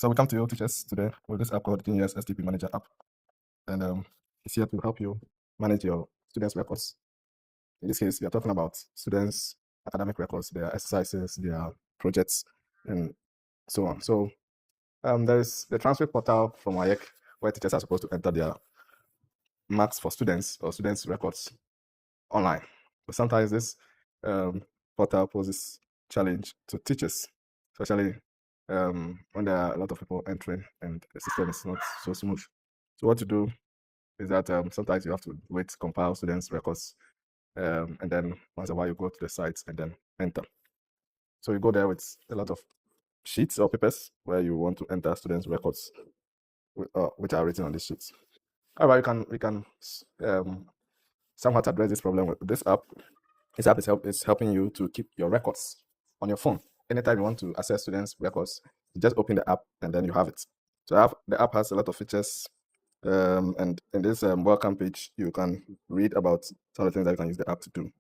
So we come to you, teachers, today with this app called GES STP Manager app, and it's here to help you manage your students' records. In this case, we are talking about students' academic records, their exercises, their projects, and so on. So there is the transcript portal from WAEC where teachers are supposed to enter their marks for students or students' records online. But sometimes this portal poses challenge to teachers, especially when there are a lot of people entering and the system is not so smooth. So what to do is that sometimes you have to wait to compile students' records, and then once in a while you go to the sites and then enter. So you go there with a lot of sheets or papers where you want to enter students' records, which are written on these sheets. However, we can somewhat address this problem with this app. This app is helping you to keep your records on your phone. Anytime you want to access students' records, you just open the app and then you have it. So the app has a lot of features, and in this welcome page, you can read about some of the things that you can use the app to do.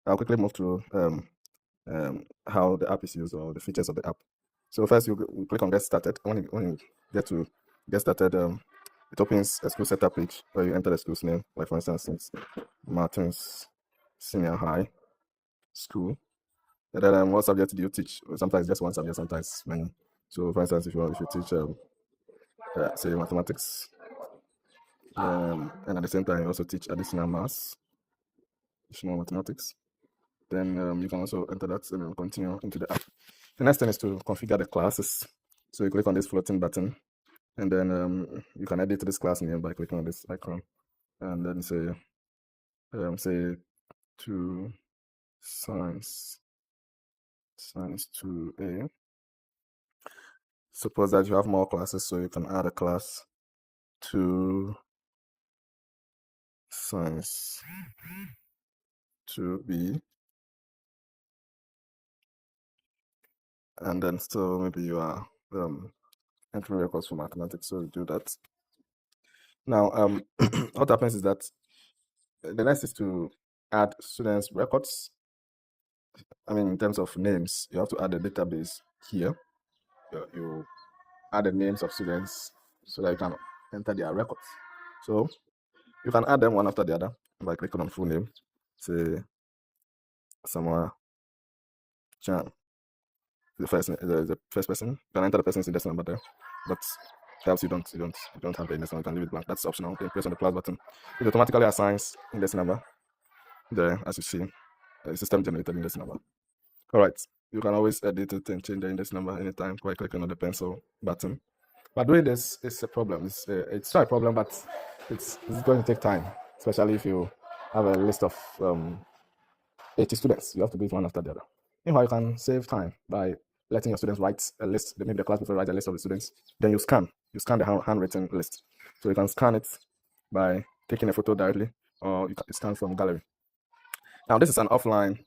I'll quickly move through how the app is used or the features of the app. So first, you click on Get Started. When you get to Get Started, it opens a school setup page where you enter the school's name. Like for instance, it's Martin's Senior High School. And then what subject do you teach? Sometimes just one subject, sometimes many. So for instance, if you teach say mathematics, and at the same time you also teach additional maths, additional mathematics, then you can also enter that and continue into the app. The next thing is to configure the classes. So you click on this floating button, and then you can edit this class name by clicking on this icon, and then say to science 2A. Suppose that you have more classes, so you can add a class to science 2B, and then still maybe you are entering records for mathematics, so you do that. Now, what happens is that the next is to add students' records. I mean, in terms of names, you have to add a database here. You add the names of students so that you can enter their records. So you can add them one after the other by clicking on full name. Say Samuel Chan. The first person. You can enter the person's index number there, but perhaps you don't have the index number. You can leave it blank. That's optional. Then press on the plus button. It automatically assigns index number there, as you see, the system generated index number. All right, you can always edit it and change the index number anytime by clicking on the pencil button. But doing this is a problem. It's not a problem, but it's going to take time, especially if you have a list of 80 students. You have to do it one after the other. Meanwhile, you can save time by letting your students write a list. Maybe the class prefer write a list of the students. Then you scan the handwritten list. So you can scan it by taking a photo directly, or you can scan from gallery. Now this is an offline.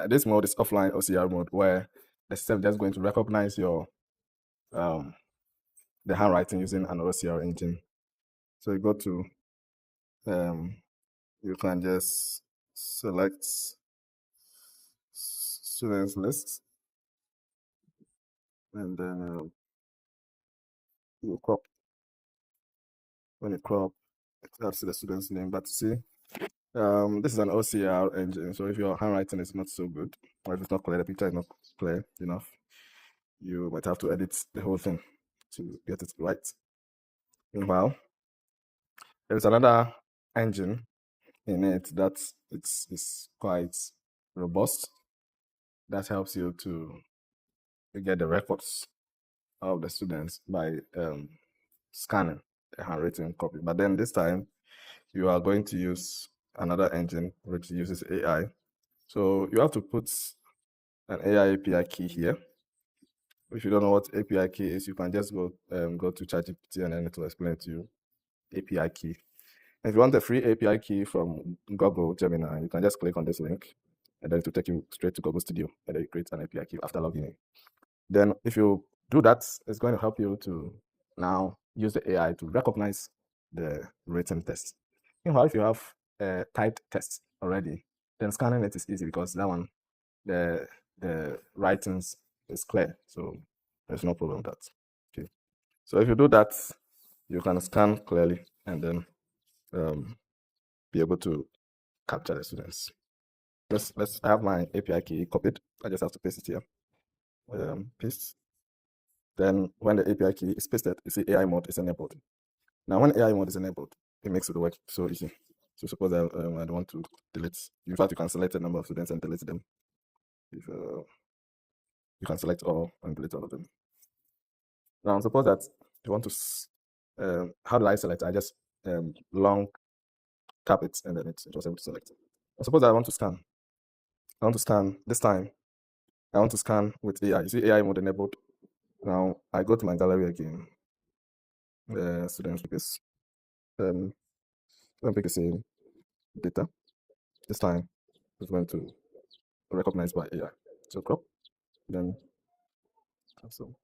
This mode is offline OCR mode, where the system is just going to recognize your the handwriting using an OCR engine. So you go to you can just select students list, and then you crop. When you crop, it adds to the student's name. But see, this is an OCR engine, so if your handwriting is not so good, or if it's not clear, the picture is not clear enough, you might have to edit the whole thing to get it right. Meanwhile, there's another engine in it that it's quite robust, that helps you to get the records of the students by scanning the handwritten copy. But then this time you are going to use another engine which uses AI. So you have to put an AI API key here. If you don't know what API key is, you can just go to ChatGPT and then it will explain to you API key. And if you want a free API key from Google Gemini, you can just click on this link, and then it will take you straight to Google Studio, and then you create an API key after logging in. Then if you do that, it's going to help you to now use the AI to recognize the written text. Meanwhile, if you have a typed text already, then scanning it is easy, because that one, the writings is clear, so there's no problem with that. Okay. So if you do that, you can scan clearly and then be able to capture the students. Let's have my API key copied. I just have to paste it here. Paste. Then when the API key is pasted, you see AI mode is enabled. Now when AI mode is enabled, it makes it work so easy. So suppose I don't want to delete. In fact, you can select a number of students and delete them. If you can select all and delete all of them. Now suppose that you want to. How do I select? I just long tap it and then it was able to select. Suppose I want to scan. I want to scan this time. I want to scan with AI. You see AI mode enabled. Now I go to my gallery again. Students because let me pick the same data. This time it's going to recognize by AI. So crop, then cancel.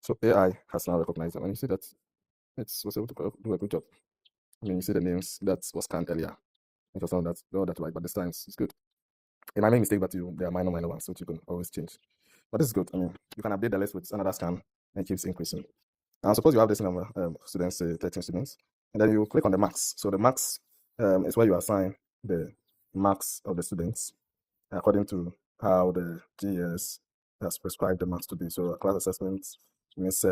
So AI has now recognized them, and you see that it was able to do a good job. I mean, you see the names that was scanned earlier. It was not that right, but this time it's good. It might make mistake, but there are minor ones, which you can always change. But this is good. I mean, you can update the list with another scan and it keeps increasing. Now, suppose you have this number, students, say 13 students, and then you click on the max. So the max is where you assign the marks of the students according to how the GES has prescribed the marks to be. So class assessments, means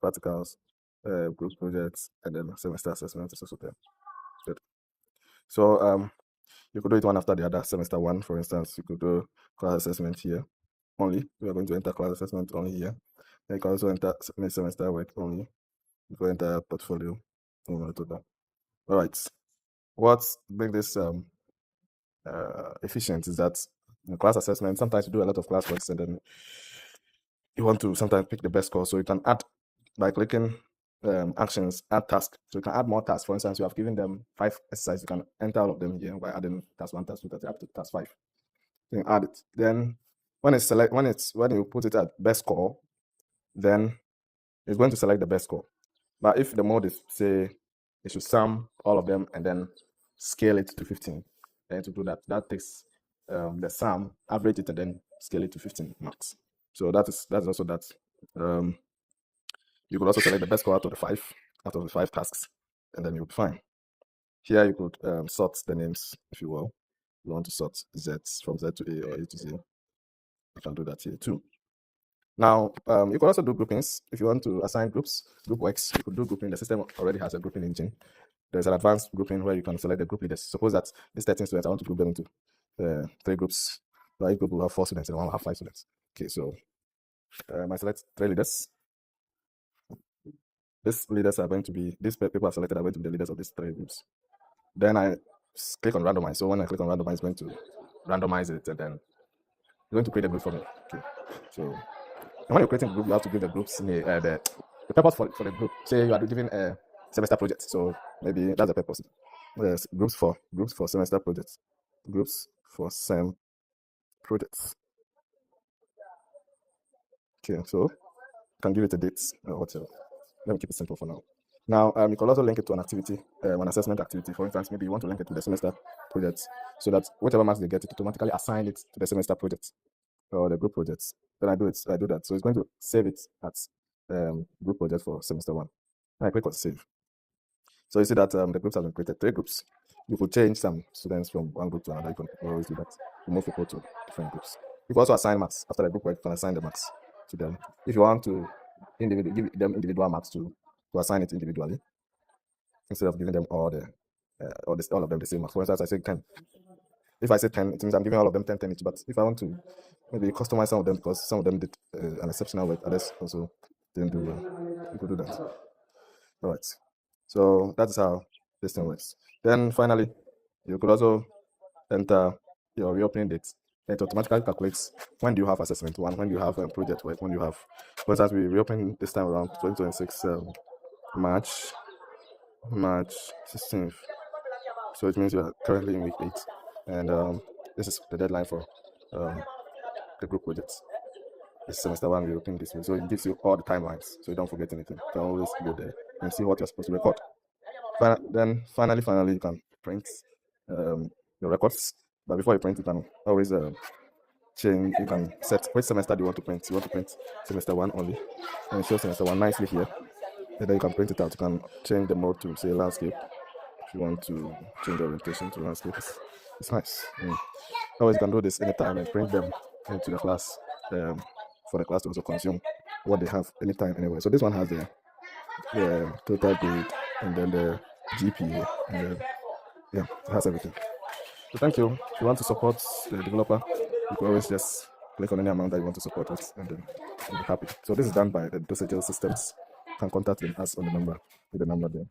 practicals, group projects, and then semester assessment is also there. Good. So you could do it one after the other. Semester one, for instance, you could do class assessment here only. We are going to enter class assessment only here. You can also enter semester work only. You can enter portfolio. All right. What makes this efficient is that in class assessment, sometimes you do a lot of class works and then you want to sometimes pick the best course. So you can add by clicking actions, add task. So you can add more tasks. For instance, you have given them 5 exercises. You can enter all of them here by adding task 1, task 2, task 3, up to task 5. You can add it. Then when you put it at best score, then it's going to select the best score. But if the mode is, say, it should sum all of them and then scale it to 15, then to do that takes the sum, average it, and then scale it to 15 marks. So that's also that. You could also select the best score out of the 5 tasks, and then you'll be fine. Here you could sort the names, if you will. You want to sort Z from Z to A or A to Z. You can do that here too. Now, you can also do groupings. If you want to assign groups, group works, you could do grouping. The system already has a grouping engine. There's an advanced grouping where you can select the group leaders. Suppose that these 13 students, I want to group them into 3 groups. So each group will have 4 students and one will have 5 students. Okay, so I select 3 leaders. These leaders are going to be, these people are selected are going to be the leaders of these 3 groups. Then I click on randomize. So when I click on randomize, it's going to randomize it and then it's going to create a group for me. Okay, so when you're creating a group, you have to give the groups the purpose for the group. Say you are giving a semester project, so maybe that's the purpose. Groups for semester projects. Groups for sem projects. Okay, so you can give it a date or whatever. Let me keep it simple for now. Now, you can also link it to an activity, an assessment activity. For instance, maybe you want to link it to the semester project so that whatever marks they get, it automatically assign it to the semester project or the group projects. Then I do that. So it's going to save it at group project for semester 1. And I click on save. So you see that the groups have been created, 3 groups. You could change some students from one group to another. You can always do that. You move people to different groups. You can also assign marks. After the group work, you can assign the marks to them. If you want to give them individual marks to assign it individually, instead of giving them all of them the same marks. For instance, I say 10. If I say 10, it means I'm giving all of them 10 each. But if I want to maybe customize some of them because some of them did an exceptional work, others also didn't do well, you could do that. All right. So that's how this thing works. Then finally, you could also enter your reopening date. It automatically calculates when do you have assessment 1, when do you have project work, when you have. For instance, we reopen this time around 2026 March 16th. So it means you are currently in week 8, and this is the deadline for the group projects. This semester 1 we reopen this week, so it gives you all the timelines, so you don't forget anything. You can always go there and see what you're supposed to record. Then finally, you can print your records. But before you print, you can always change, you can set which semester do you want to print. You want to print semester 1 only, and it shows semester 1 nicely here. And then you can print it out. You can change the mode to say landscape if you want to change the orientation to landscape. It's nice. Otherwise, you can do this anytime and print them into the class for the class to also consume what they have anytime, anyway. So this one has the total grade and then the GPA, and then yeah, it has everything. So thank you. If you want to support the developer, you can always just click on any amount that you want to support us, and then you'll be happy. So this is done by the Dosage Systems. You can contact us on the number with the number there.